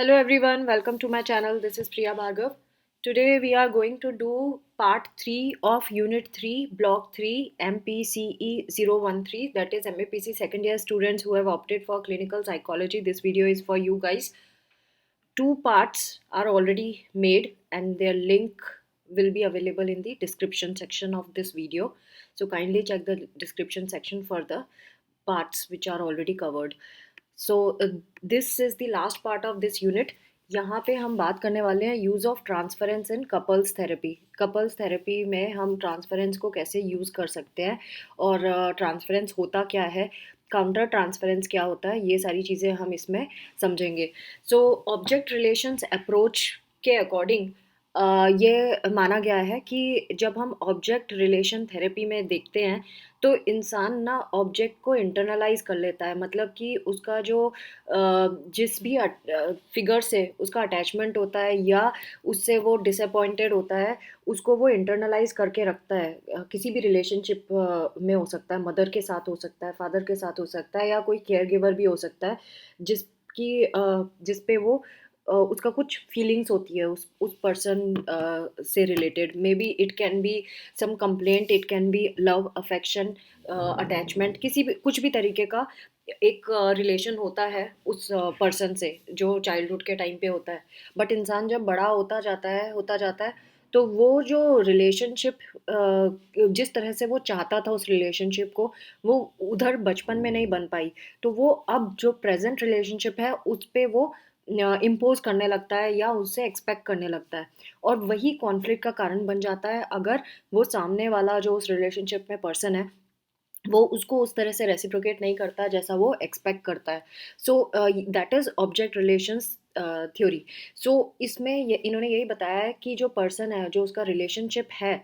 Hello everyone, welcome to my channel. This is Priya Bhargav. Today we are going to do part 3 of Unit 3, Block 3, MPCE 013, that is MAPC second year students who have opted for clinical psychology. This video is for you guys. Two parts are already made and their link will be available in the description section of this video. So kindly check the description section for the parts which are already covered. So this is the last part of this unit. यहाँ पे हम बात करने वाले हैं use of transference in couples therapy. Couples therapy में हम transference को कैसे यूज़ कर सकते हैं और ट्रांसफरेंस होता क्या है, काउंटर ट्रांसफरेंस क्या होता है, ये सारी चीज़ें हम इसमें समझेंगे. सो ऑब्जेक्ट रिलेशंस अप्रोच के अकॉर्डिंग ये माना गया है कि जब हम ऑब्जेक्ट रिलेशन थेरेपी में देखते हैं तो इंसान ना ऑब्जेक्ट को इंटरनलाइज कर लेता है. मतलब कि उसका जो जिस भी फिगर से उसका अटैचमेंट होता है या उससे वो डिसअपॉइंटेड होता है, उसको वो इंटरनलाइज करके रखता है. किसी भी रिलेशनशिप में हो सकता है, मदर के साथ हो सकता है, फादर के साथ हो सकता है, या कोई केयर गिवर भी हो सकता है जिस पे वो उसका कुछ फीलिंग्स होती है उस पर्सन से related. Maybe it can be some complaint, it can be love, affection, attachment, किसी भी कुछ भी तरीके का एक रिलेशन होता है उस पर्सन से जो चाइल्डहुड के टाइम पे होता है. बट इंसान जब बड़ा होता जाता है तो वो जो रिलेशनशिप जिस तरह से वो चाहता था उस रिलेशनशिप को, वो उधर बचपन में नहीं बन पाई. तो वो अब जो प्रेजेंट रिलेशनशिप है उस पे वो इम्पोज करने लगता है या उससे एक्सपेक्ट करने लगता है. और वही कॉन्फ्लिक्ट का कारण बन जाता है अगर वो सामने वाला जो उस रिलेशनशिप में पर्सन है वो उसको उस तरह से रेसिप्रोकेट नहीं करता जैसा वो एक्सपेक्ट करता है. So that is object relations theory. So इसमें इन्होंने यही बताया है कि जो पर्सन है, जो उसका रिलेशनशिप है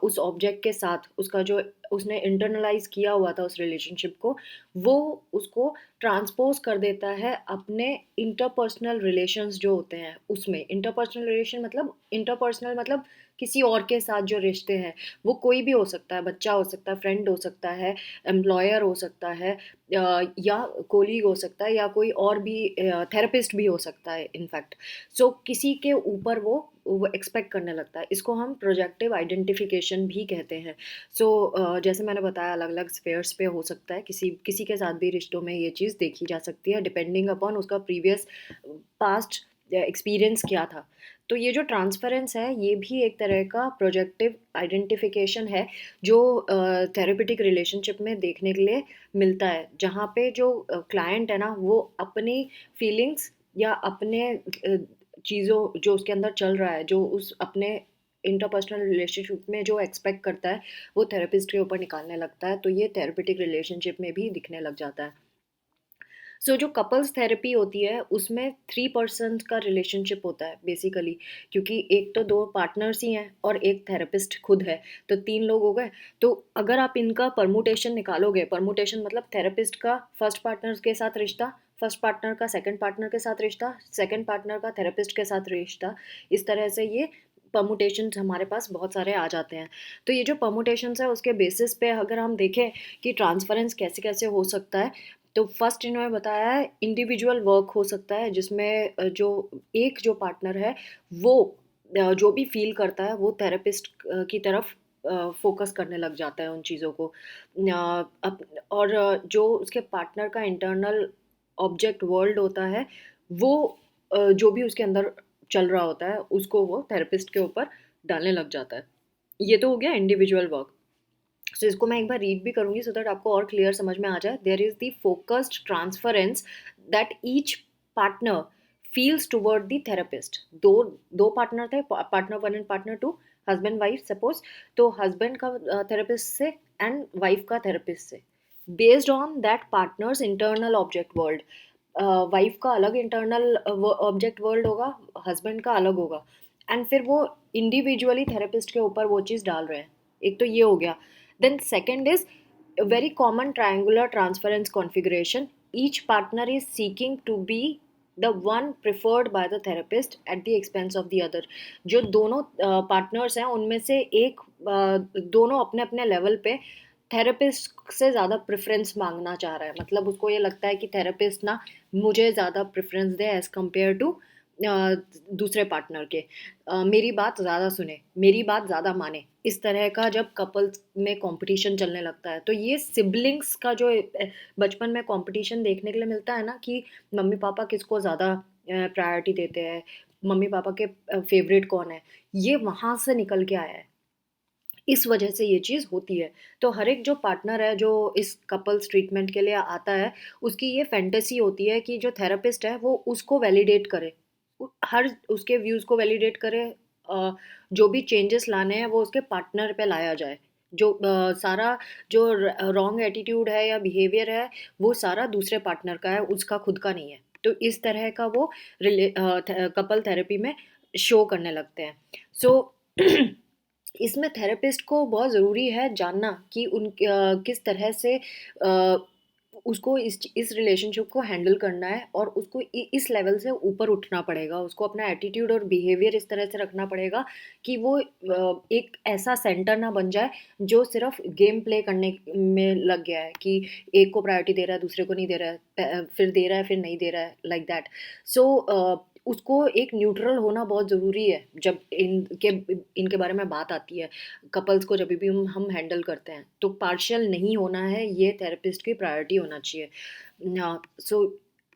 उस ऑब्जेक्ट के साथ, उसका जो उसने इंटरनलाइज किया हुआ था उस रिलेशनशिप को, वो उसको ट्रांसपोज कर देता है अपने इंटरपर्सनल रिलेशंस जो होते हैं उसमें. इंटरपर्सनल मतलब किसी और के साथ जो रिश्ते हैं, वो कोई भी हो सकता है. बच्चा हो सकता है, फ्रेंड हो सकता है, एम्प्लॉयर हो सकता है, या कोलीग हो सकता है, या कोई और भी थेरेपिस्ट भी हो सकता है इनफैक्ट. सो किसी के ऊपर वो एक्सपेक्ट करने लगता है. इसको हम प्रोजेक्टिव आइडेंटिफिकेशन भी कहते हैं. सो जैसे मैंने बताया, अलग अलग स्फेयर्स पे हो सकता है, किसी किसी के साथ भी रिश्तों में ये चीज़ देखी जा सकती है डिपेंडिंग अपॉन उसका प्रीवियस पास्ट एक्सपीरियंस क्या था. तो ये जो ट्रांसफरेंस है ये भी एक तरह का प्रोजेक्टिव आइडेंटिफिकेशन है जो थेरेपेटिक रिलेशनशिप में देखने के लिए मिलता है, जहाँ पे जो क्लाइंट है ना वो अपनी फीलिंग्स या अपने चीज़ों जो उसके अंदर चल रहा है, जो उस अपने इंटरपर्सनल रिलेशनशिप में जो एक्सपेक्ट करता है, वो थेरेपिस्ट के ऊपर निकालने लगता है. तो ये थेरेपेटिक रिलेशनशिप में भी दिखने लग जाता है. जो कपल्स थेरेपी होती है उसमें 3 पर्सन का रिलेशनशिप होता है बेसिकली, क्योंकि एक तो 2 पार्टनर्स ही हैं और एक थेरेपिस्ट खुद है, तो 3 लोग हो गए. तो अगर आप इनका परमुटेशन निकालोगे, परमुटेशन मतलब थेरेपिस्ट का फर्स्ट पार्टनर के साथ रिश्ता, फर्स्ट पार्टनर का सेकंड पार्टनर के साथ रिश्ता, सेकंड पार्टनर का थेरेपिस्ट के साथ रिश्ता, इस तरह से ये परमुटेशंस हमारे पास बहुत सारे आ जाते हैं. तो ये जो परमुटेशंस है उसके बेसिस पे अगर हम देखें कि ट्रांसफरेंस कैसे कैसे हो सकता है, तो फर्स्ट इन्होंने बताया है इंडिविजुअल वर्क हो सकता है, जिसमें जो पार्टनर है वो जो भी फील करता है वो थेरेपिस्ट की तरफ फोकस करने लग जाता है उन चीज़ों को. और जो उसके पार्टनर का इंटरनल ऑब्जेक्ट वर्ल्ड होता है वो जो भी उसके अंदर चल रहा होता है उसको वो थेरेपिस्ट के ऊपर डालने लग जाता है. ये तो हो गया इंडिविजुअल वर्क. सो इसको मैं एक बार रीड भी करूँगी सो दैट आपको और क्लियर समझ में आ जाए. There is the focused transference that each partner feels toward the therapist. दो दो पार्टनर थे, partner 1 and partner 2, husband wife suppose. तो हस्बैंड का थेरेपिस्ट से एंड वाइफ का थेरेपिस्ट से, based on that partner's internal object world. Wife का अलग इंटरनल ऑब्जेक्ट वर्ल्ड होगा, हस्बैंड का अलग होगा, एंड फिर वो इंडिविजुअली थेरेपिस्ट के ऊपर वो चीज़ डाल रहे हैं. एक तो ये हो गया. Then second is a very common triangular transference configuration. Each partner is seeking to be the one preferred by the therapist at the expense of the other. जो दोनों पार्टनर्स हैं उनमें से एक दोनों अपने अपने लेवल पे थेरेपिस्ट से ज़्यादा प्रेफरेंस मांगना चाह रहा है. मतलब उसको ये लगता है कि थेरेपिस्ट ना मुझे ज़्यादा प्रेफरेंस दे एज़ कम्पेयर टू दूसरे पार्टनर के, मेरी बात ज़्यादा सुने, मेरी बात ज़्यादा माने, इस तरह का जब कपल्स में कंपटीशन चलने लगता है, तो ये सिबलिंग्स का जो बचपन में कंपटीशन देखने के लिए मिलता है ना, कि मम्मी पापा किसको ज़्यादा प्रायोरिटी देते हैं, मम्मी पापा के फेवरेट कौन है, ये वहाँ से निकल के आया है। इस वजह से ये चीज़ होती है। तो हर एक जो पार्टनर है जो इस कपल्स ट्रीटमेंट के लिए आता है, उसकी ये फैंटेसी होती है कि जो थेरेपिस्ट है वो उसको वैलिडेट करे। हर उसके व्यूज़ को वैलिडेट करे, जो भी चेंजेस लाने हैं वो उसके पार्टनर पे लाया जाए। जो सारा जो रॉन्ग एटीट्यूड है या बिहेवियर है, वो सारा दूसरे पार्टनर का है, उसका खुद का नहीं है। तो इस तरह का वो कपल थेरेपी में शो करने लगते हैं। सो इसमें थेरेपिस्ट को बहुत ज़रूरी है जानना कि किस तरह से उसको इस रिलेशनशिप को हैंडल करना है, और उसको इस लेवल से ऊपर उठना पड़ेगा, उसको अपना एटीट्यूड और बिहेवियर इस तरह से रखना पड़ेगा कि वो एक ऐसा सेंटर ना बन जाए जो सिर्फ गेम प्ले करने में लग गया है, कि एक को प्रायोरिटी दे रहा है दूसरे को नहीं दे रहा है, फिर दे रहा है फिर नहीं दे रहा है, लाइक दैट। सो उसको एक न्यूट्रल होना बहुत ज़रूरी है जब इनके बारे में बात आती है। कपल्स को जब भी हम हैंडल करते हैं, तो पार्शियल नहीं होना है, ये थेरेपिस्ट की प्रायोरिटी होना चाहिए। सो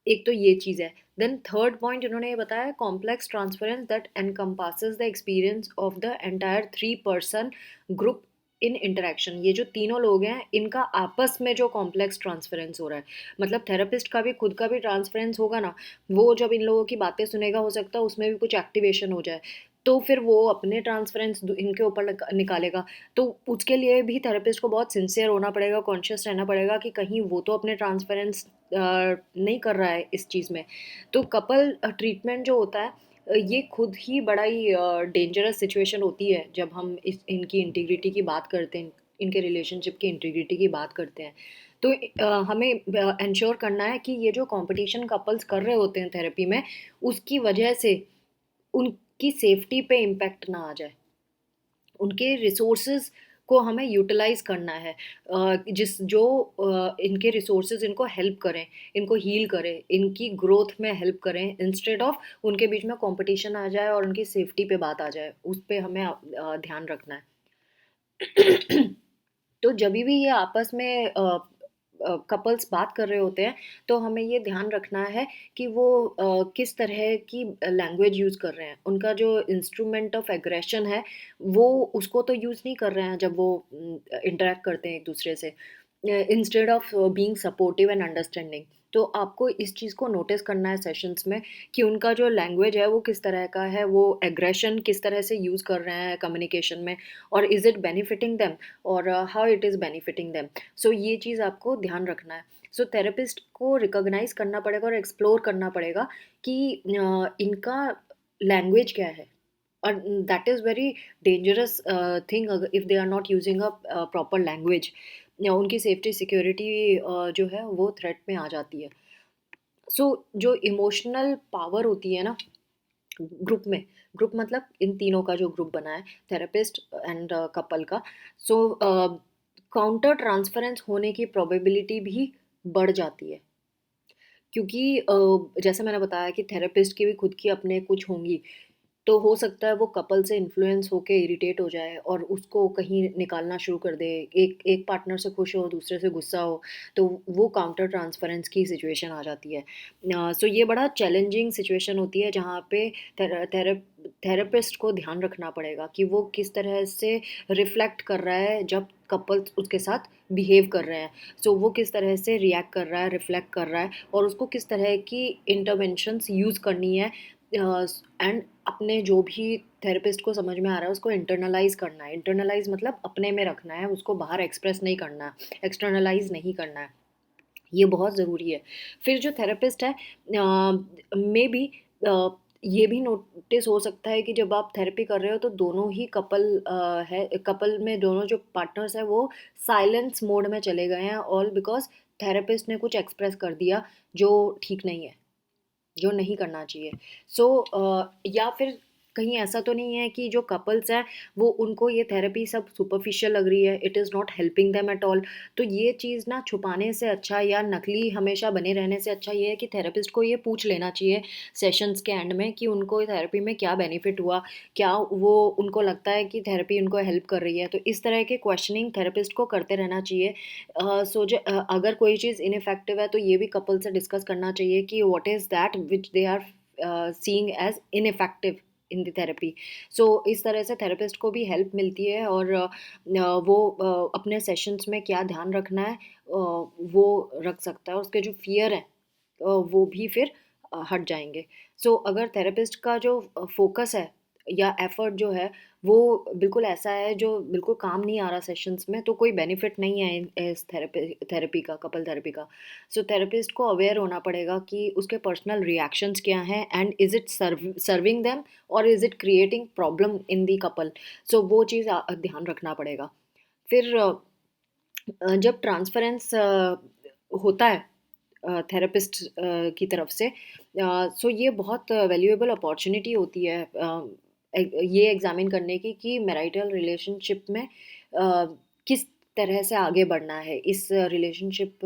एक तो ये चीज़ है। देन थर्ड पॉइंट इन्होंने ये बताया, complex transference that encompasses the experience of the entire 3 person group in interaction. ये जो तीनों लोग हैं, इनका आपस में जो कॉम्प्लेक्स ट्रांसफरेंस हो रहा है, मतलब थेरेपिस्ट का भी खुद का भी ट्रांसफरेंस होगा ना, वो जब इन लोगों की बातें सुनेगा, हो सकता है उसमें भी कुछ एक्टिवेशन हो जाए, तो फिर वो अपने ट्रांसफरेंस इनके ऊपर निकालेगा। तो उसके लिए भी थेरेपिस्ट को बहुत सिंसियर होना पड़ेगा, कॉन्शियस रहना पड़ेगा कि कहीं वो तो अपने ट्रांसफरेंस नहीं कर रहा है इस चीज़ में। तो कपल ट्रीटमेंट जो होता है, ये खुद ही बड़ा ही डेंजरस सिचुएशन होती है जब हम इनकी इंटीग्रिटी की बात करते हैं, इनके रिलेशनशिप की इंटीग्रिटी की बात करते हैं। तो हमें इंश्योर करना है कि ये जो कंपटीशन कपल्स कर रहे होते हैं थेरेपी में, उसकी वजह से उनकी सेफ्टी पे इम्पैक्ट ना आ जाए, उनके रिसोर्सेज को हमें यूटिलाइज करना है, इनके रिसोर्सेज इनको हेल्प करें, इनको हील करें, इनकी ग्रोथ में हेल्प करें, इंस्टेड ऑफ उनके बीच में कंपटीशन आ जाए और उनकी सेफ्टी पे बात आ जाए, उस पे हमें ध्यान रखना है। तो जब भी ये आपस में कपल्स बात कर रहे होते हैं, तो हमें ये ध्यान रखना है कि वो किस तरह की लैंग्वेज यूज़ कर रहे हैं, उनका जो इंस्ट्रूमेंट ऑफ एग्रेशन है, वो उसको तो यूज़ नहीं कर रहे हैं जब वो इंटरेक्ट करते हैं एक दूसरे से, instead of being supportive and understanding. तो आपको इस चीज़ को नोटिस करना है सेशंस में, कि उनका जो लैंग्वेज है वो किस तरह का है, वो एग्रेशन किस तरह से यूज़ कर रहे हैं कम्युनिकेशन में, और इज़ इट बेनिफिटिंग देम, और how it is benefiting them. So ये चीज़ आपको ध्यान रखना है। सो थेरेपिस्ट को रिकॉग्नाइज करना पड़ेगा और एक्सप्लोर करना पड़ेगा कि इनका लैंग्वेज क्या है, और that is very dangerous thing if they are not using a proper language, या उनकी सेफ्टी सिक्योरिटी जो है वो थ्रेट में आ जाती है। सो जो इमोशनल पावर होती है ना ग्रुप में, ग्रुप मतलब इन तीनों का जो ग्रुप बना है, थेरेपिस्ट एंड कपल का, सो काउंटर ट्रांसफरेंस होने की प्रोबेबिलिटी भी बढ़ जाती है, क्योंकि जैसे मैंने बताया कि थेरेपिस्ट की भी खुद की अपने कुछ होंगी, तो हो सकता है वो कपल से इन्फ्लुएंस होके इरिटेट हो जाए और उसको कहीं निकालना शुरू कर दे, एक एक पार्टनर से खुश हो दूसरे से गुस्सा हो, तो वो काउंटर ट्रांसफरेंस की सिचुएशन आ जाती है। सो ये बड़ा चैलेंजिंग सिचुएशन होती है, जहाँ पे थेरेपिस्ट को ध्यान रखना पड़ेगा कि वो किस तरह से रिफ्लेक्ट कर रहा है जब कपल उसके साथ बिहेव कर रहे हैं। सो वो किस तरह से रिएक्ट कर रहा है, रिफ्लेक्ट कर रहा है, और उसको किस तरह की इंटरवेंशंस यूज़ करनी है, एंड अपने जो भी थेरेपिस्ट को समझ में आ रहा है उसको इंटरनलाइज करना है। इंटरनलाइज मतलब अपने में रखना है, उसको बाहर एक्सप्रेस नहीं करना है, एक्सटर्नलाइज नहीं करना है, ये बहुत ज़रूरी है। फिर जो थेरेपिस्ट है, मे बी ये भी नोटिस हो सकता है कि जब आप थेरेपी कर रहे हो तो दोनों ही है, कपल में दोनों जो पार्टनर्स हैं वो साइलेंस मोड में चले गए हैं, ऑल बिकॉज थेरेपिस्ट ने कुछ एक्सप्रेस कर दिया जो ठीक नहीं है, जो नहीं करना चाहिए। सो या फिर कहीं ऐसा तो नहीं है कि जो कपल्स हैं वो उनको ये थेरेपी सब सुपरफिशियल लग रही है, it is not helping them at all. तो ये चीज़ ना छुपाने से अच्छा या नकली हमेशा बने रहने से अच्छा ये है कि थेरेपिस्ट को ये पूछ लेना चाहिए सेशंस के एंड में कि उनको थेरेपी में क्या बेनिफिट हुआ, क्या वो उनको लगता है कि थेरेपी उनको हेल्प कर रही है। तो इस तरह के क्वेश्चनिंग थेरेपिस्ट को करते रहना चाहिए। अगर कोई चीज़ इनफेक्टिव है तो ये भी कपल से डिस्कस करना चाहिए कि what is that which they are seeing as ineffective in the therapy. So इस तरह से थेरेपिस्ट को भी हेल्प मिलती है, और वो अपने सेशंस में क्या ध्यान रखना है वो रख सकता है, और उसके जो फियर है वो भी फिर हट जाएंगे। सो अगर थेरेपिस्ट का जो फोकस है या एफर्ट जो है वो बिल्कुल ऐसा है जो बिल्कुल काम नहीं आ रहा सेशंस में, तो कोई बेनिफिट नहीं है इस थेरेपी का, कपल थेरेपी का। सो थेरेपिस्ट को अवेयर होना पड़ेगा कि उसके पर्सनल रिएक्शंस क्या हैं, and is it serving them और is it creating problem in the couple. So वो चीज़ ध्यान रखना पड़ेगा। फिर जब ट्रांसफरेंस होता है थेरेपिस्ट की तरफ से, सो ये बहुत वैल्यूएबल अपॉर्चुनिटी होती है ये एग्जामिन करने की कि मैरिटल रिलेशनशिप में किस तरह से आगे बढ़ना है, इस रिलेशनशिप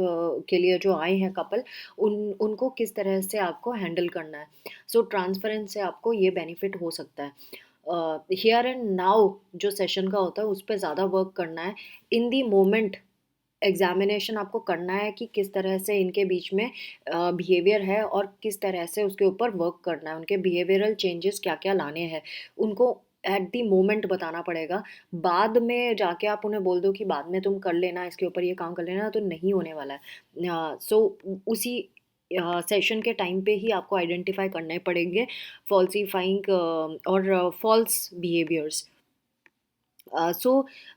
के लिए जो आए हैं कपल, उनको किस तरह से आपको हैंडल करना है। सो ट्रांसफरेंस से आपको ये बेनिफिट हो सकता है। हियर एंड नाउ जो सेशन का होता है उस पर ज़्यादा वर्क करना है। इन दी मोमेंट एग्जामिनेशन आपको करना है कि किस तरह से इनके बीच में बिहेवियर है और किस तरह से उसके ऊपर वर्क करना है, उनके बिहेवियरल चेंजेस क्या क्या लाने हैं उनको एट दी मोमेंट बताना पड़ेगा। बाद में जाके आप उन्हें बोल दो कि बाद में तुम कर लेना, इसके ऊपर ये काम कर लेना, तो नहीं होने वाला है। सो उसी सेशन के टाइम पे ही आपको आइडेंटिफाई करने पड़ेंगे फॉल्सीफाइंग और false behaviours. So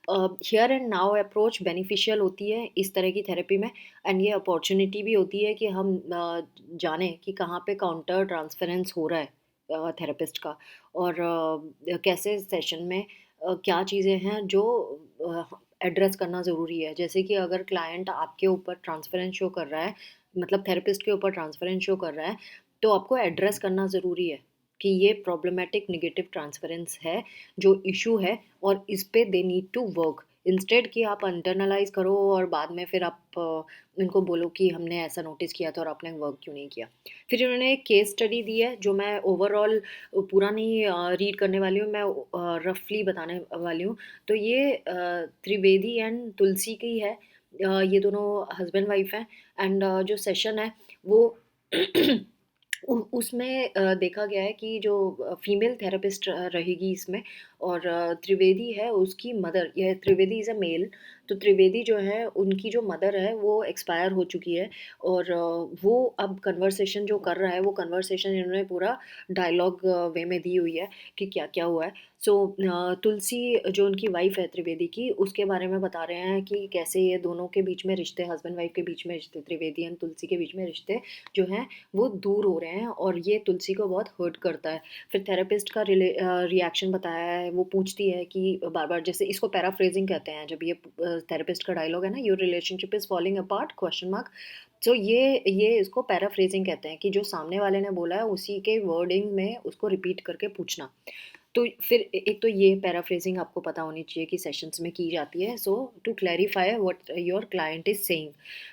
here and now approach beneficial होती है इस तरह की थेरेपी में, एंड ये अपॉर्चुनिटी भी होती है कि हम जानें कि कहाँ पे काउंटर ट्रांसफरेंस हो रहा है थेरेपिस्ट का, और कैसे सेशन में क्या चीज़ें हैं जो एड्रेस करना ज़रूरी है। जैसे कि अगर क्लाइंट आपके ऊपर ट्रांसफरेंस शो कर रहा है, मतलब थेरेपिस्ट के ऊपर ट्रांसफरेंस शो कर रहा है, तो आपको एड्रेस करना ज़रूरी है कि ये प्रॉब्लमेटिक नेगेटिव ट्रांसफरेंस है, जो इशू है, और इस पे they need to work. Instead कि आप इंटरनलाइज करो और बाद में फिर आप उनको बोलो कि हमने ऐसा नोटिस किया था और आपने वर्क क्यों नहीं किया। फिर इन्होंने एक केस स्टडी दी है जो मैं ओवरऑल पूरा नहीं रीड करने वाली हूँ, मैं रफली बताने वाली हूँ। तो ये त्रिवेदी एंड तुलसी की है। ये दोनों हस्बैंड वाइफ हैं, एंड जो सेशन है वो उसमें देखा गया है कि जो फीमेल थेरेपिस्ट रहेगी इसमें, और त्रिवेदी है उसकी मदर, यह त्रिवेदी इज़ अ मेल। तो त्रिवेदी जो है उनकी जो मदर है वो एक्सपायर हो चुकी है, और वो अब कन्वर्सेशन जो कर रहा है वो कन्वर्सेशन इन्होंने पूरा डायलॉग वे में दी हुई है कि क्या क्या हुआ है। सो तुलसी जो उनकी वाइफ है त्रिवेदी की, उसके बारे में बता रहे हैं कि कैसे ये दोनों के बीच में रिश्ते, हस्बैंड वाइफ के बीच में रिश्ते, त्रिवेदी एंड तुलसी के बीच में रिश्ते जो हैं वो दूर हो रहे हैं, और ये तुलसी को बहुत हर्ट करता है। फिर थेरेपिस्ट का रिएक्शन बताया है, वो पूछती है कि बार बार, जैसे इसको पैराफ्रेजिंग कहते हैं, जब ये थेरेपिस्ट का डायलॉग है ना, your relationship is falling apart question mark. तो ये इसको पैराफ्रेजिंग कहते हैं कि जो सामने वाले ने बोला है उसी के वर्डिंग में उसको रिपीट करके पूछना। तो फिर एक तो ये पैराफ्रेजिंग आपको पता होनी चाहिए कि सेशंस में की जाती है, so to clarify what your client is saying.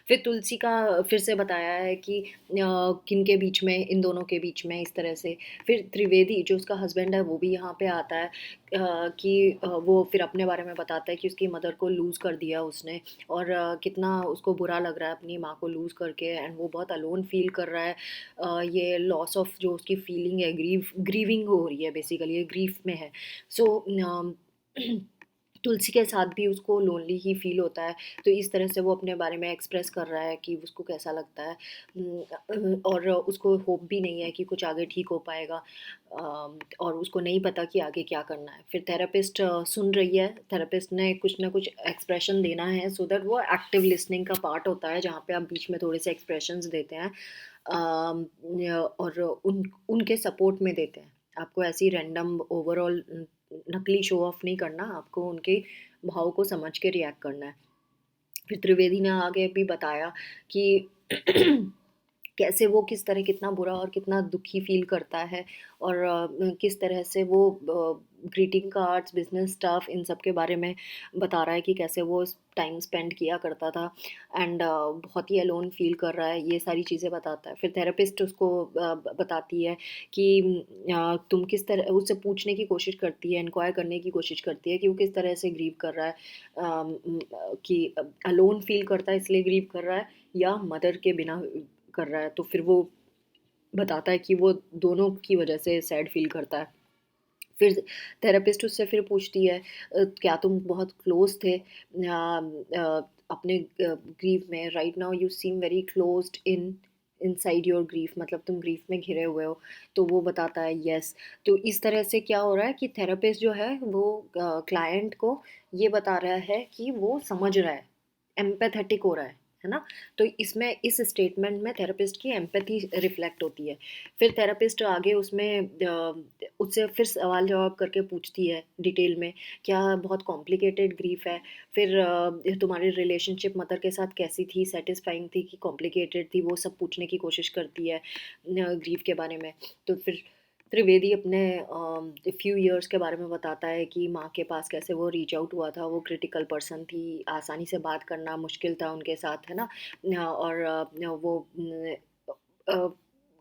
फिर तुलसी का फिर से बताया है कि किन के बीच में, इन दोनों के बीच में इस तरह से। फिर त्रिवेदी जो उसका हस्बैंड है वो भी यहाँ पे आता है कि वो फिर अपने बारे में बताता है कि उसकी मदर को लूज़ कर दिया उसने, और कितना उसको बुरा लग रहा है अपनी माँ को लूज़ करके, एंड वो बहुत अलोन फील कर रहा है। ये लॉस ऑफ जो उसकी फीलिंग है, ग्रीविंग हो रही है, बेसिकली ये ग्रीफ में है। सो तुलसी के साथ भी उसको लोनली ही फील होता है। तो इस तरह से वो अपने बारे में एक्सप्रेस कर रहा है कि उसको कैसा लगता है, और उसको होप भी नहीं है कि कुछ आगे ठीक हो पाएगा, और उसको नहीं पता कि आगे क्या करना है। फिर थेरेपिस्ट सुन रही है, थेरेपिस्ट ने कुछ ना कुछ एक्सप्रेशन देना है, सो दैट वो एक्टिव लिसनिंग का पार्ट होता है जहाँ पे आप बीच में थोड़े से एक्सप्रेशंस देते हैं, और उनके सपोर्ट में देते हैं। आपको ऐसी रैंडम ओवरऑल नकली शो ऑफ नहीं करना, आपको उनके भाव को समझ के रिएक्ट करना है। फिर त्रिवेदी ने आगे भी बताया कि कैसे वो किस तरह कितना बुरा और कितना दुखी फ़ील करता है, और किस तरह से वो ग्रीटिंग कार्ड्स, बिज़नेस स्टफ़, इन सब के बारे में बता रहा है कि कैसे वो टाइम स्पेंड किया करता था, एंड बहुत ही अलोन फ़ील कर रहा है, ये सारी चीज़ें बताता है। फिर थेरेपिस्ट उसको बताती है कि तुम किस तरह, उससे पूछने की कोशिश करती है, इंक्वायर करने की कोशिश करती है कि वो किस तरह से ग्रीव कर रहा है, कि अलोन फ़ील करता है इसलिए ग्रीव कर रहा है, या मदर के बिना कर रहा है। तो फिर वो बताता है कि वो दोनों की वजह से सैड फ़ील करता है। फिर थेरेपिस्ट उससे फिर पूछती है, क्या तुम बहुत क्लोज़ थे अपने ग्रीफ में? Right now you seem very closed inside your grief, मतलब तुम ग्रीफ में घिरे हुए हो। तो वो बताता है यस। तो इस तरह से क्या हो रहा है कि थेरेपिस्ट जो है वो क्लाइंट को ये बता रहा है कि वो समझ रहा है, एम्पैथेटिक हो रहा है ना? तो इसमें इस स्टेटमेंट में थेरेपिस्ट की एम्पैथी रिफ्लेक्ट होती है। फिर थेरेपिस्ट आगे उसमें उससे फिर सवाल जवाब करके पूछती है डिटेल में, क्या बहुत कॉम्प्लिकेटेड ग्रीफ है? फिर तुम्हारी रिलेशनशिप मदर के साथ कैसी थी, सेटिस्फाइंग थी कि कॉम्प्लिकेटेड थी, वो सब पूछने की कोशिश करती है ग्रीफ के बारे में। तो फिर त्रिवेदी अपने फ्यू इयर्स के बारे में बताता है कि माँ के पास कैसे वो रीच आउट हुआ था, वो क्रिटिकल पर्सन थी, आसानी से बात करना मुश्किल था उनके साथ, है ना? और वो अ,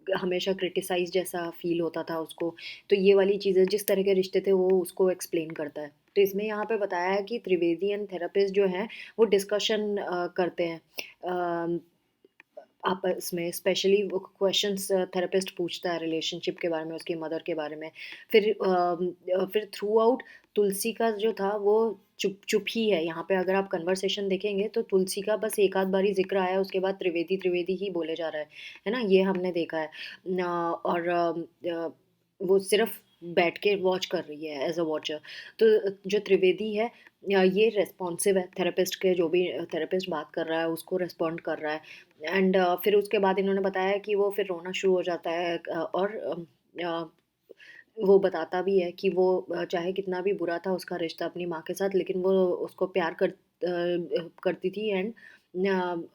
हमेशा क्रिटिसाइज़ जैसा फ़ील होता था उसको। तो ये वाली चीज़ें, जिस तरह के रिश्ते थे, वो उसको एक्सप्लेन करता है। तो इसमें यहाँ पे बताया है कि त्रिवेदी एंड थेरेपिस्ट जो हैं, वो डिस्कशन करते हैं आपस में, स्पेशली वो क्वेश्चंस थेरेपिस्ट पूछता है रिलेशनशिप के बारे में, उसकी मदर के बारे में। फिर थ्रू आउट तुलसी का जो था वो चुप चुप ही है। यहाँ पे अगर आप कन्वर्सेशन देखेंगे तो तुलसी का बस एक आध बारी जिक्र आया, उसके बाद त्रिवेदी त्रिवेदी ही बोले जा रहा है ना? ये हमने देखा है और वो सिर्फ बैठ के वॉच कर रही है एज अ वॉचर। तो जो त्रिवेदी है ये रेस्पॉन्सिव है, थेरेपिस्ट के जो भी थेरेपिस्ट बात कर रहा है उसको रेस्पॉन्ड कर रहा है। एंड फिर उसके बाद इन्होंने बताया कि वो फिर रोना शुरू हो जाता है, और अ, वो बताता भी है कि वो चाहे कितना भी बुरा था उसका रिश्ता अपनी माँ के साथ, लेकिन वो उसको प्यार करती थी, एंड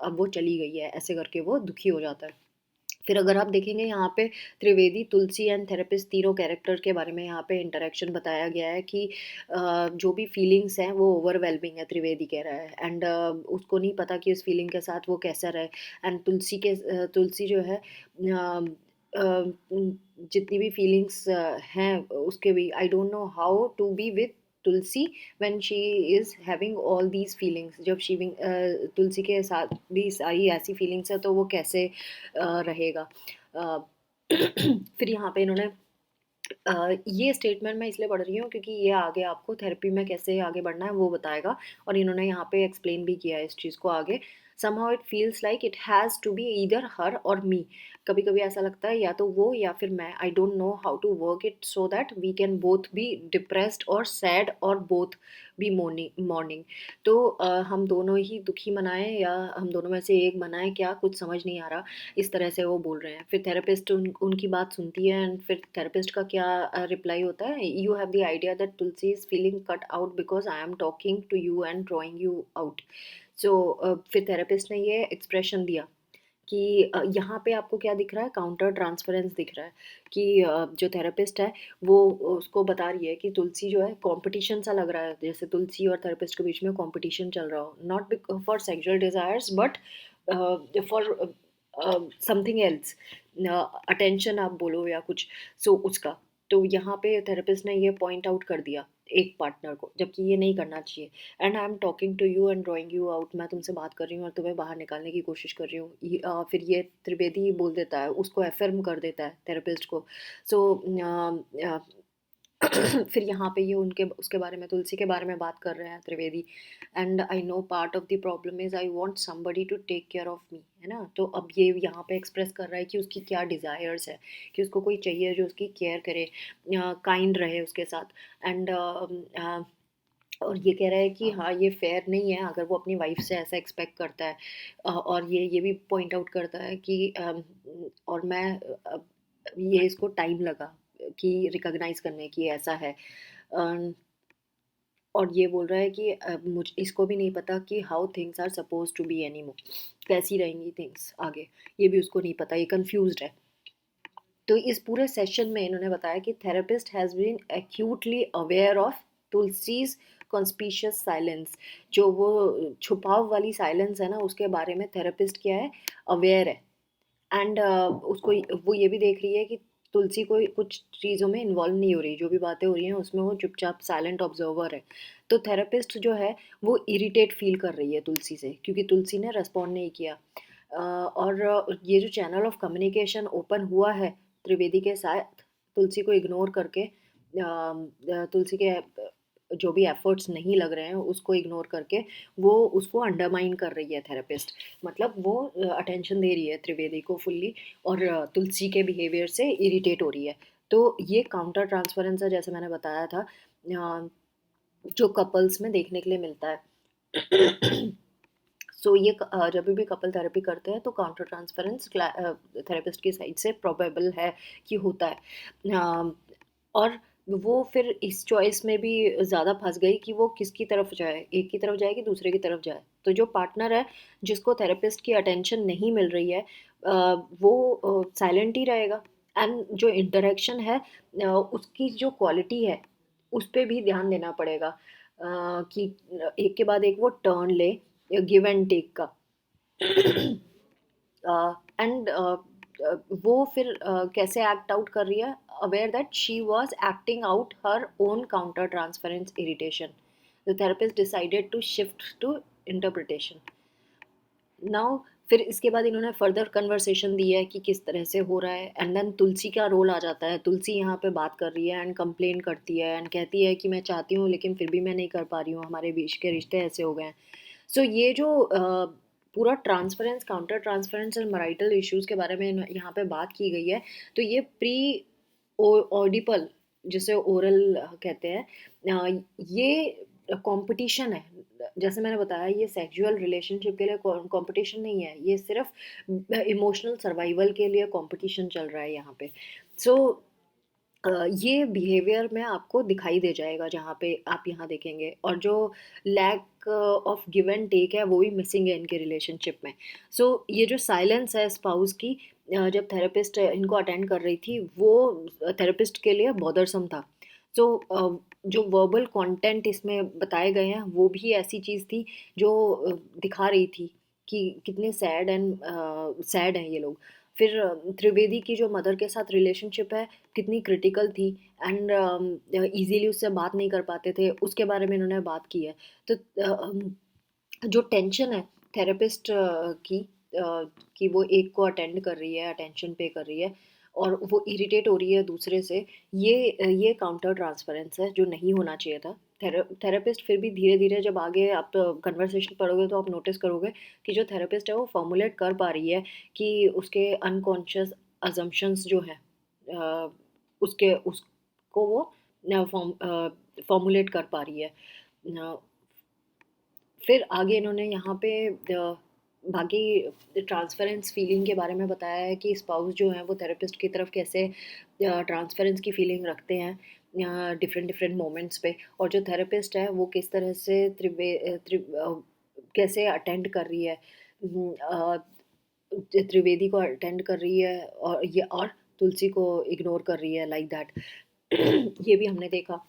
अब वो चली गई है, ऐसे करके वो दुखी हो जाता है। फिर अगर आप देखेंगे यहाँ पे त्रिवेदी, तुलसी एंड थेरेपिस्ट, तीनों कैरेक्टर के बारे में यहाँ पे इंटरेक्शन बताया गया है कि जो भी फीलिंग्स हैं वो ओवरवेलमिंग है, त्रिवेदी कह रहा है, एंड उसको नहीं पता कि उस फीलिंग के साथ वो कैसा रहे। एंड तुलसी जो है जितनी भी फीलिंग्स हैं उसके भी, I don't know how to be with Tulsi when she is having all these feelings. जब तुलसी के साथ भी सारी ऐसी फीलिंग्स है तो वो कैसे रहेगा। अ, फिर यहाँ पे इन्होंने ये स्टेटमेंट मैं इसलिए पढ़ रही हूँ क्योंकि ये आगे आपको थेरेपी में कैसे आगे बढ़ना है वो बताएगा, और इन्होंने यहाँ पे एक्सप्लेन भी किया है इस चीज़ को आगे। Somehow it feels like it has to be either her or me. कभी कभी ऐसा लगता है या तो वो या फिर मैं, I don't know how to work it so that we can both be depressed और सैड, और बोथ बी मॉर्निंग। तो हम दोनों ही दुखी मनाएं या हम दोनों में से एक बनाएं, क्या कुछ समझ नहीं आ रहा। इस तरह से वो बोल रहे हैं। फिर थेरेपिस्ट उनकी बात सुनती है, एंड फिर थेरेपिस्ट का क्या रिप्लाई होता है, you have the idea that Tulsi is feeling cut out because I am talking to you and drawing you out. So फिर थेरेपिस्ट ने ये एक्सप्रेशन दिया कि यहाँ पे आपको क्या दिख रहा है, काउंटर ट्रांसफरेंस दिख रहा है कि जो थेरेपिस्ट है वो उसको बता रही है कि तुलसी जो है, कंपटीशन सा लग रहा है जैसे तुलसी और थेरेपिस्ट के बीच में कंपटीशन चल रहा हो, not for sexual desires but for something else, attention आप बोलो या कुछ, सो उसका। तो यहाँ पे थेरेपिस्ट ने ये पॉइंट आउट कर दिया एक पार्टनर को, जबकि ये नहीं करना चाहिए। And I am talking to you and drawing you out, मैं तुमसे बात कर रही हूँ और तुम्हें बाहर निकालने की कोशिश कर रही हूँ। फिर ये त्रिवेदी बोल देता है, उसको एफर्म कर देता है थेरेपिस्ट को। सो फिर यहाँ पे ये उनके उसके बारे में, तुलसी के बारे में बात कर रहे हैं Trivedi. And I know part of the problem is I want somebody to take care of me, है ना? तो अब ये यहाँ पे एक्सप्रेस कर रहा है कि उसकी क्या डिज़ायर्स है, कि उसको कोई चाहिए जो उसकी केयर करे, काइंड रहे उसके साथ। एंड और ये कह रहा है कि हाँ, ये फेयर नहीं है अगर वो अपनी वाइफ से ऐसा एक्सपेक्ट करता है। और ये भी पॉइंट आउट करता है कि और ये इसको टाइम लगा कि रिकॉग्नाइज करने की ऐसा है। और ये बोल रहा है कि मुझ इसको भी नहीं पता कि how things are suppose to be any more, कैसी रहेंगी थिंग्स आगे, ये भी उसको नहीं पता, ये कंफ्यूज्ड है। तो इस पूरे सेशन में इन्होंने बताया कि therapist has been acutely aware of Tulsi's conspicuous silence, जो वो छुपाव वाली साइलेंस है ना, उसके बारे में थेरेपिस्ट क्या है, अवेयर है। एंड उसको वो ये भी देख रही है कि तुलसी कोई कुछ चीज़ों में इन्वॉल्व नहीं हो रही, जो भी बातें हो रही हैं उसमें वो चुपचाप साइलेंट ऑब्जर्वर है। तो थेरेपिस्ट जो है वो इरिटेट फील कर रही है तुलसी से, क्योंकि तुलसी ने रेस्पॉन्ड नहीं किया। और ये जो चैनल ऑफ कम्युनिकेशन ओपन हुआ है त्रिवेदी के साथ, तुलसी को इग्नोर करके, तुलसी के जो भी एफर्ट्स नहीं लग रहे हैं उसको इग्नोर करके, वो उसको अंडरमाइन कर रही है थेरेपिस्ट। मतलब वो अटेंशन दे रही है त्रिवेदी को फुल्ली, और तुलसी के बिहेवियर से इरिटेट हो रही है। तो ये काउंटर ट्रांसफरेंस है, जैसे मैंने बताया था, जो कपल्स में देखने के लिए मिलता है। सो ये जब भी कपल थेरेपी करते हैं तो काउंटर ट्रांसफरेंस थेरेपिस्ट की साइड से प्रोबेबल है कि होता है। और वो फिर इस चॉइस में भी ज़्यादा फंस गई कि वो किसकी तरफ जाए, एक की तरफ जाए कि दूसरे की तरफ जाए। तो जो पार्टनर है जिसको थेरेपिस्ट की अटेंशन नहीं मिल रही है, वो साइलेंट ही रहेगा। एंड जो इंटरेक्शन है, उसकी जो क्वालिटी है उस पर भी ध्यान देना पड़ेगा, कि एक के बाद एक वो टर्न ले, गिव एंड टेक का। एंड वो फिर कैसे एक्ट आउट कर रही है, aware that she was acting out her own counter transference irritation, the therapist decided to shift to interpretation. Now फिर इसके बाद इन्होंने फर्दर कन्वर्सेशन दी है कि किस तरह से हो रहा है, एंड देन तुलसी का रोल आ जाता है। तुलसी यहाँ पे बात कर रही है एंड कंप्लेन करती है एंड कहती है कि मैं चाहती हूँ लेकिन फिर भी मैं नहीं कर पा रही हूँ, हमारे बीच के रिश्ते ऐसे हो गए हैं। सो ये जो पूरा ट्रांसफरेंस, काउंटर ट्रांसफरेंस और मैरिटल इश्यूज के बारे में यहाँ पे बात की गई है। तो ये प्री ऑडिपल, जिसे ओरल कहते हैं, ये कंपटीशन है। जैसे मैंने बताया, ये सेक्सुअल रिलेशनशिप के लिए कंपटीशन नहीं है, ये सिर्फ इमोशनल सर्वाइवल के लिए कंपटीशन चल रहा है यहाँ पे। सो ये बिहेवियर में आपको दिखाई दे जाएगा जहाँ पे आप यहाँ देखेंगे, और जो lack of give and take है वो भी मिसिंग है इनके रिलेशनशिप में। सो ये जो साइलेंस है स्पाउस की, जब थेरेपिस्ट इनको अटेंड कर रही थी, वो थेरेपिस्ट के लिए बॉदरसम था। सो जो वर्बल कंटेंट इसमें बताए गए हैं वो भी ऐसी चीज़ थी जो दिखा रही थी कि कितने सैड हैं ये लोग। फिर त्रिवेदी की जो मदर के साथ रिलेशनशिप है कितनी क्रिटिकल थी, एंड इजीली उससे बात नहीं कर पाते थे, उसके बारे में इन्होंने बात की है। तो जो टेंशन है थेरेपिस्ट की, कि वो एक को अटेंड कर रही है, अटेंशन पे कर रही है, और वो इरिटेट हो रही है दूसरे से, ये काउंटर ट्रांसफरेंस है जो नहीं होना चाहिए था। थेरेपिस्ट फिर भी धीरे धीरे जब आगे आप कन्वर्सेशन पढ़ोगे तो आप नोटिस करोगे कि जो थेरेपिस्ट है वो फॉर्मुलेट कर पा रही है कि उसके अनकॉन्शियस अजम्पशंस जो है, अ, उसके उसको वो फॉर्मुलेट कर पा रही है। फिर आगे इन्होंने यहाँ पे बाकी ट्रांसफरेंस फीलिंग के बारे में बताया है कि स्पाउस जो है वो थेरेपिस्ट की तरफ कैसे ट्रांसफरेंस की फीलिंग रखते हैं डिफरेंट डिफरेंट मोमेंट्स पे, और जो थेरेपिस्ट है वो किस तरह से कैसे अटेंड कर रही है, त्रिवेदी को अटेंड कर रही है, और तुलसी को इग्नोर कर रही है, लाइक दैट। ये भी हमने देखा।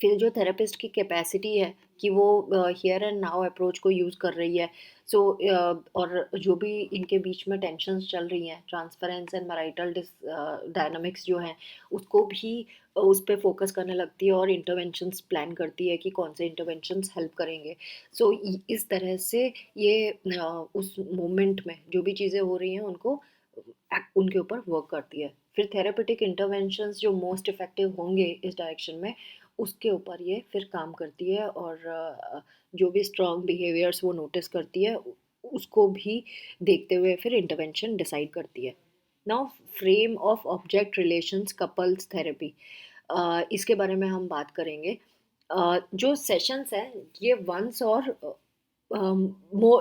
फिर जो थेरेपिस्ट की कैपेसिटी है कि वो हियर एंड नाउ अप्रोच को यूज़ कर रही है। सो और जो भी इनके बीच में टेंशन्स चल रही हैं, ट्रांसफरेंस एंड मैरिटल डायनामिक्स जो हैं, उसको भी उस पे फोकस करने लगती है और इंटरवेंशंस प्लान करती है कि कौन से इंटरवेंशंस हेल्प करेंगे। सो इस तरह से ये उस मोमेंट में जो भी चीज़ें हो रही हैं उनको उनके ऊपर वर्क करती है। फिर थेरेपेटिक इंटरवेंशंस जो मोस्ट इफेक्टिव होंगे इस डायरेक्शन में, उसके ऊपर ये फिर काम करती है, और जो भी स्ट्रॉन्ग बिहेवियर्स वो नोटिस करती है उसको भी देखते हुए फिर इंटरवेंशन डिसाइड करती है। Now frame of object relations couples therapy, इसके बारे में हम बात करेंगे। जो सेशंस हैं ये वंस और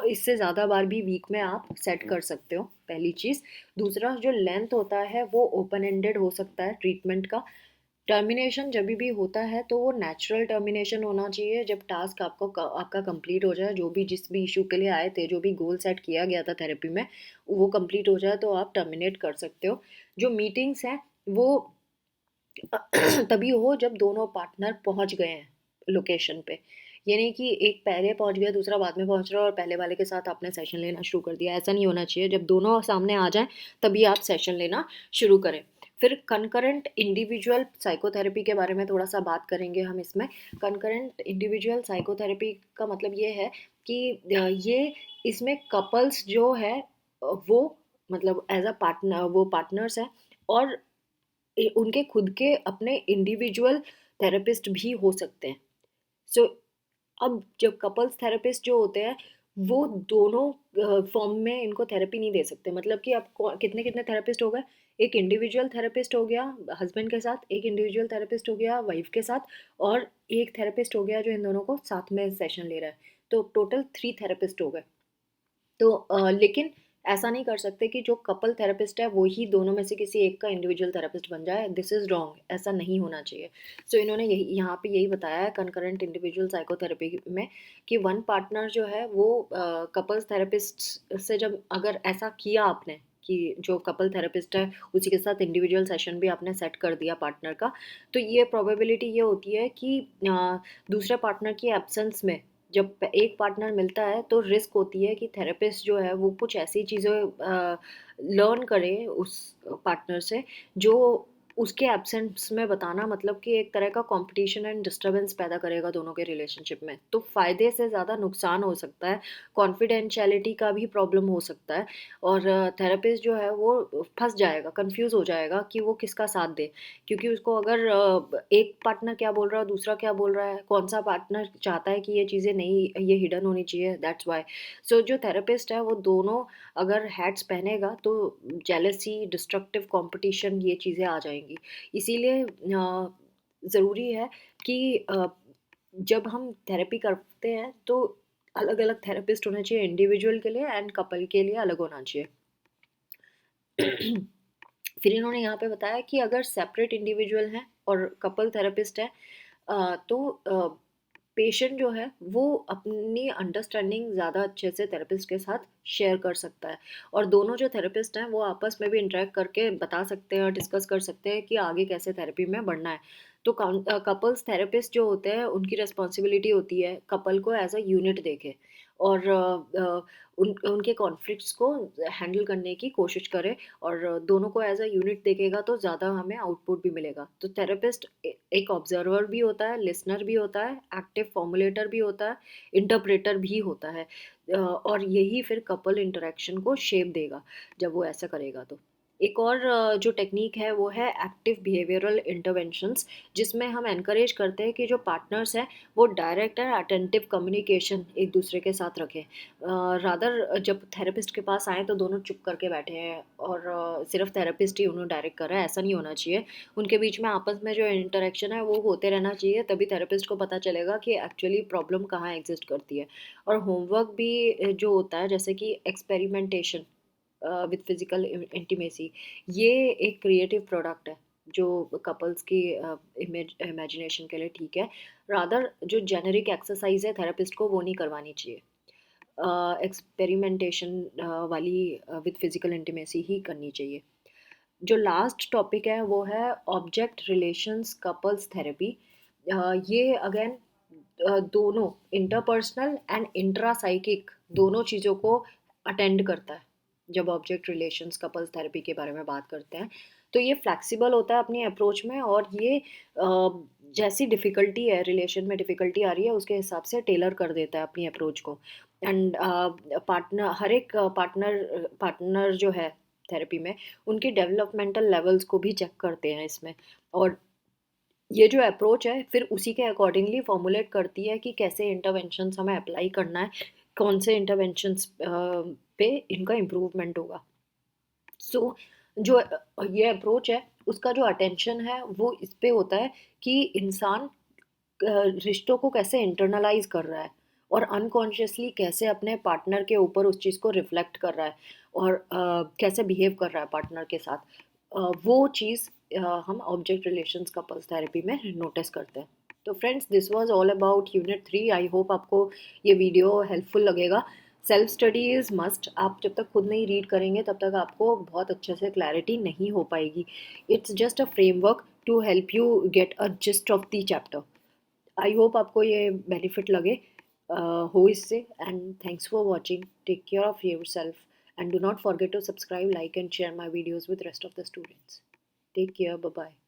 इससे ज़्यादा बार भी वीक में आप सेट कर सकते हो, पहली चीज़। दूसरा, जो लेंथ होता है वो ओपन एंडेड हो सकता है ट्रीटमेंट का। टर्मिनेशन जब भी होता है तो वो नेचुरल टर्मिनेशन होना चाहिए, जब टास्क आपका कंप्लीट हो जाए, जो भी जिस भी इशू के लिए आए थे, जो भी गोल सेट किया गया था थेरेपी में, वो कंप्लीट हो जाए तो आप टर्मिनेट कर सकते हो। जो मीटिंग्स हैं वो तभी हो जब दोनों पार्टनर पहुंच गए हैं लोकेशन पे। ये नहीं कि एक पहले पहुंच गया दूसरा बाद में पहुंच रहा है और पहले वाले के साथ आपने सेशन लेना शुरू कर दिया, ऐसा नहीं होना चाहिए। जब दोनों सामने आ जाएं तभी आप सेशन लेना शुरू करें। फिर कंकरेंट इंडिविजुअल साइकोथेरेपी के बारे में थोड़ा सा बात करेंगे हम इसमें। कंकरेंट इंडिविजुअल साइकोथेरेपी का मतलब ये है कि ये इसमें कपल्स जो है वो मतलब एज अ पार्टनर वो पार्टनर्स हैं, और उनके खुद के अपने इंडिविजुअल थेरेपिस्ट भी हो सकते हैं। सो अब जब कपल्स थेरेपिस्ट जो होते हैं वो दोनों फॉर्म में इनको थेरेपी नहीं दे सकते। मतलब कि अब कितने कितने थेरेपिस्ट हो गए, एक इंडिविजुअल थेरेपिस्ट हो गया हस्बैंड के साथ, एक इंडिविजुअल थेरेपिस्ट हो गया वाइफ के साथ, और एक थेरेपिस्ट हो गया जो इन दोनों को साथ में सेशन ले रहा है। तो टोटल 3 थेरेपिस्ट हो गए। तो लेकिन ऐसा नहीं कर सकते कि जो कपल थेरेपिस्ट है वो ही दोनों में से किसी एक का इंडिविजुअल थेरेपिस्ट बन जाए। दिस इज़ रॉन्ग, ऐसा नहीं होना चाहिए। सो इन्होंने यही यहाँ पे यही बताया है कंकरेंट इंडिविजुअल साइकोथेरेपी में कि वन पार्टनर जो है वो कपल्स थेरेपिस्ट से जब अगर ऐसा किया आपने कि जो कपल थेरेपिस्ट है उसी के साथ इंडिविजुअल सेशन भी आपने सेट कर दिया पार्टनर का, तो ये प्रोबेबिलिटी ये होती है कि दूसरे पार्टनर की एब्सेंस में जब एक पार्टनर मिलता है तो रिस्क होती है कि थेरेपिस्ट जो है वो कुछ ऐसी चीज़ें लर्न करे उस पार्टनर से जो उसके एब्सेंस में बताना मतलब कि एक तरह का कंपटीशन एंड डिस्टरबेंस पैदा करेगा दोनों के रिलेशनशिप में। तो फ़ायदे से ज़्यादा नुकसान हो सकता है, कॉन्फिडेंशियलिटी का भी प्रॉब्लम हो सकता है, और थेरेपिस्ट जो है वो फंस जाएगा, कंफ्यूज हो जाएगा कि वो किसका साथ दे। क्योंकि उसको अगर एक पार्टनर क्या बोल रहा है दूसरा क्या बोल रहा है, कौन सा पार्टनर चाहता है कि ये चीज़ें नहीं ये हिडन होनी चाहिए, दैट्स वाई। सो जो थेरेपिस्ट है वो दोनों अगर हैट्स पहनेगा तो जेलसी डिस्ट्रक्टिव कंपटीशन ये चीज़ें आ जाएंगी। इसीलिए ज़रूरी है कि जब हम थेरेपी करते हैं तो अलग अलग थेरेपिस्ट होना चाहिए, इंडिविजुअल के लिए एंड कपल के लिए अलग होना चाहिए। फिर इन्होंने यहाँ पे बताया कि अगर सेपरेट इंडिविजुअल हैं और कपल थेरेपिस्ट है तो पेशेंट जो है वो अपनी अंडरस्टैंडिंग ज़्यादा अच्छे से थेरेपिस्ट के साथ शेयर कर सकता है, और दोनों जो थेरेपिस्ट हैं वो आपस में भी इंटरेक्ट करके बता सकते हैं और डिस्कस कर सकते हैं कि आगे कैसे थेरेपी में बढ़ना है। तो कपल्स थेरेपिस्ट जो होते हैं उनकी रिस्पॉन्सिबिलिटी होती है कपल को एज अ यूनिट देखे, और उनके कॉन्फ्लिक्ट्स को हैंडल करने की कोशिश करे, और दोनों को एज अ यूनिट देखेगा तो ज़्यादा हमें आउटपुट भी मिलेगा। तो थेरेपिस्ट एक ऑब्जर्वर भी होता है, लिसनर भी होता है, एक्टिव फॉर्मुलेटर भी होता है, इंटरप्रेटर भी होता है, और यही फिर कपल इंटरेक्शन को शेप देगा जब वो ऐसा करेगा। तो एक और जो टेक्निक है वो है एक्टिव बिहेवियरल इंटरवेंशंस, जिसमें हम एनकरेज करते हैं कि जो पार्टनर्स हैं वो डायरेक्ट और अटेंटिव कम्युनिकेशन एक दूसरे के साथ रखें। रादर जब थेरेपिस्ट के पास आए तो दोनों चुप करके बैठे हैं और सिर्फ थेरेपिस्ट ही उन्हें डायरेक्ट कर रहा है, ऐसा नहीं होना चाहिए। उनके बीच में आपस में जो इंटरेक्शन है वो होते रहना चाहिए, तभी थेरेपिस्ट को पता चलेगा कि एक्चुअली प्रॉब्लम कहाँ एग्जिस्ट करती है। और होमवर्क भी जो होता है जैसे कि एक्सपेरिमेंटेशन विद फिजिकल इंटीमेसी, ये एक क्रिएटिव प्रोडक्ट है जो कपल्स की इमेजिनेशन के लिए ठीक है। रादर जो जेनरिक एक्सरसाइज है थेरेपिस्ट को वो नहीं करवानी चाहिए, एक्सपेरिमेंटेशन वाली विद फिजिकल इंटीमेसी ही करनी चाहिए। जो लास्ट टॉपिक है वो है ऑब्जेक्ट रिलेशंस कपल्स थेरेपी। ये अगेन दोनों इंटरपर्सनल एंड इंट्रासाइकिक दोनों चीज़ों को अटेंड करता है। जब ऑब्जेक्ट रिलेशंस कपल्स थेरेपी के बारे में बात करते हैं तो ये फ्लेक्सिबल होता है अपनी अप्रोच में, और ये जैसी डिफ़िकल्टी है रिलेशन में डिफ़िकल्टी आ रही है उसके हिसाब से टेलर कर देता है अपनी अप्रोच को। एंड पार्टनर हर एक पार्टनर पार्टनर जो है थेरेपी में उनकी डेवलपमेंटल लेवल्स को भी चेक करते हैं इसमें, और ये जो अप्रोच है फिर उसी के अकॉर्डिंगली फॉर्मुलेट करती है कि कैसे इंटरवेंशंस हमें अप्लाई करना है, कौन से इंटरवेंशंस पे इनका इम्प्रूवमेंट होगा। सो जो ये अप्रोच है उसका जो अटेंशन है वो इस पे होता है कि इंसान रिश्तों को कैसे इंटरनलाइज कर रहा है और अनकॉन्शियसली कैसे अपने पार्टनर के ऊपर उस चीज़ को रिफ्लेक्ट कर रहा है, और कैसे बिहेव कर रहा है पार्टनर के साथ। वो चीज़ हम ऑब्जेक्ट रिलेशंस कपल्स थेरेपी में नोटिस करते हैं। तो friends, this was all about unit 3। I hope आपको ये वीडियो हेल्पफुल लगेगा। Self study is must. आप जब तक खुद नहीं रीड करेंगे तब तक आपको बहुत अच्छे से क्लैरिटी नहीं हो पाएगी। It's just a framework to help you get a gist of the chapter. I hope आपको ये बेनिफिट लगे हो इससे। And thanks for watching. Take care of yourself and do not forget to subscribe, like and share my videos with rest of the students. Take care. Bye bye.